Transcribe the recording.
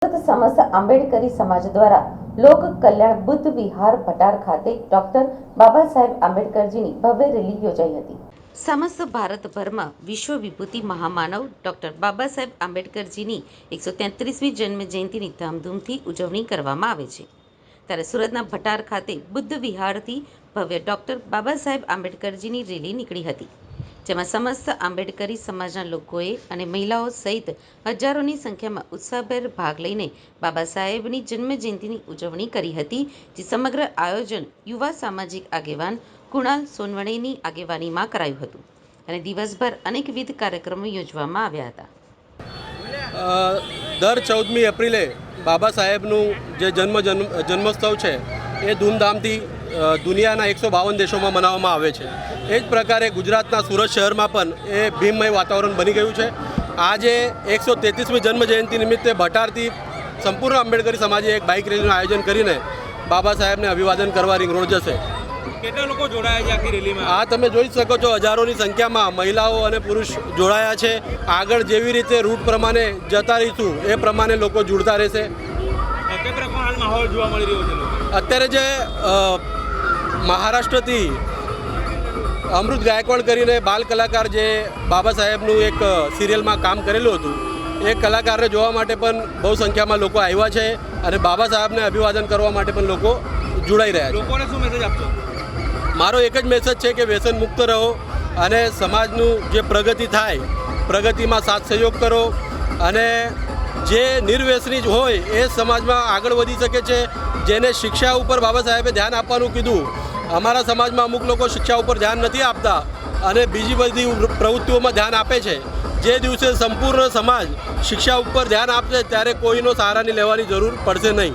સમસ્ત આંબેડકરી સમાજ દ્વારા લોક કલ્યાણ બુદ્ધ વિહાર ભટાર ખાતે ડોક્ટર બાબા સાહેબ આંબેડકરજીની ભવ્ય રેલી યોજાઈ હતી। સમસ્ત ભારતભરમાં વિશ્વ વિભૂતિ મહામાનવ ડોક્ટર બાબા સાહેબ આંબેડકરજીની 133મી જન્મ જયંતિની ધામધૂમથી ઉજવણી કરવામાં આવે છે। ત્યારે સુરતના ભટાર ખાતે બુદ્ધ વિહારથી ભવ્ય ડોક્ટર બાબા સાહેબ આંબેડકરજીની રેલી નીકળી હતી, જેમાં સમસ્ત આંબેડકરી સમાજના લોકોએ અને મહિલાઓ સહિત હજારોની સંખ્યામાં ઉત્સાહભેર ભાગ લઈને બાબા સાહેબની જન્મજયંતિની ઉજવણી કરી હતી, જે સમગ્ર આયોજન યુવા સામાજિક આગેવાન કુણાલ સોનવણેની આગેવાનીમાં કરાયું હતું અને દિવસભર અનેકવિધ કાર્યક્રમો યોજવામાં આવ્યા હતા। દર 14મી એપ્રિલે બાબા સાહેબનું જે જન્મોત્સવ છે એ ધૂમધામથી દુનિયાના 152 દેશોમાં મનાવવામાં આવે છે। એ જ પ્રકારે ગુજરાતના સુરત શહેરમાં પણ એ ભીમમય વાતાવરણ બની ગયું છે। આજે 133મી જન્મજયંતિ નિમિત્તે ભટારથી સંપૂર્ણ આંબેડકરી સમાજે એક બાઇક રેલીનું આયોજન કરીને બાબા સાહેબને અભિવાદન કરવા રિંગ રોડ જશે। કેટલા લોકો જોડાયા છે આખી રેલીમાં? આ તમે જોઈ શકો છો, હજારોની સંખ્યામાં મહિલાઓ અને પુરુષ જોડાયા છે। આગળ જેવી રીતે રૂટ પ્રમાણે જતા રહીશું એ પ્રમાણે લોકો જોડતા રહેશે। કે પ્રકારનો માહોલ જોવા મળી રહ્યો છે? અત્યારે જે મહારાષ્ટ્રથી અમૃત ગાયકવાડ કરીને બાલ કલાકાર જે બાબા સાહેબનું એક સિરિયલમાં કામ કરેલું હતું, એ કલાકારને જોવા માટે પણ બહુ સંખ્યામાં લોકો આવ્યા છે અને બાબા સાહેબને અભિવાદન કરવા માટે પણ લોકો જોડાઈ રહ્યા છે। લોકોને શું મેસેજ આપશો? મારો એક જ મેસેજ છે કે વ્યસન મુક્ત રહો અને સમાજનું જે પ્રગતિ થાય, પ્રગતિમાં સાથ સહયોગ કરો અને જે નિર્વ્યસની હોય એ સમાજમાં આગળ વધી શકે છે। જેને શિક્ષા ઉપર બાબા સાહેબે ધ્યાન આપવાનું કીધું, અમારા સમાજમાં અમુક લોકો શિક્ષા ઉપર ધ્યાન નથી આપતા અને બીજી બધી પ્રવૃત્તિઓમાં ધ્યાન આપે છે। જે દિવસે સંપૂર્ણ સમાજ શિક્ષા ઉપર ધ્યાન આપશે ત્યારે કોઈનો સહારાની લેવાની જરૂર પડશે નહીં।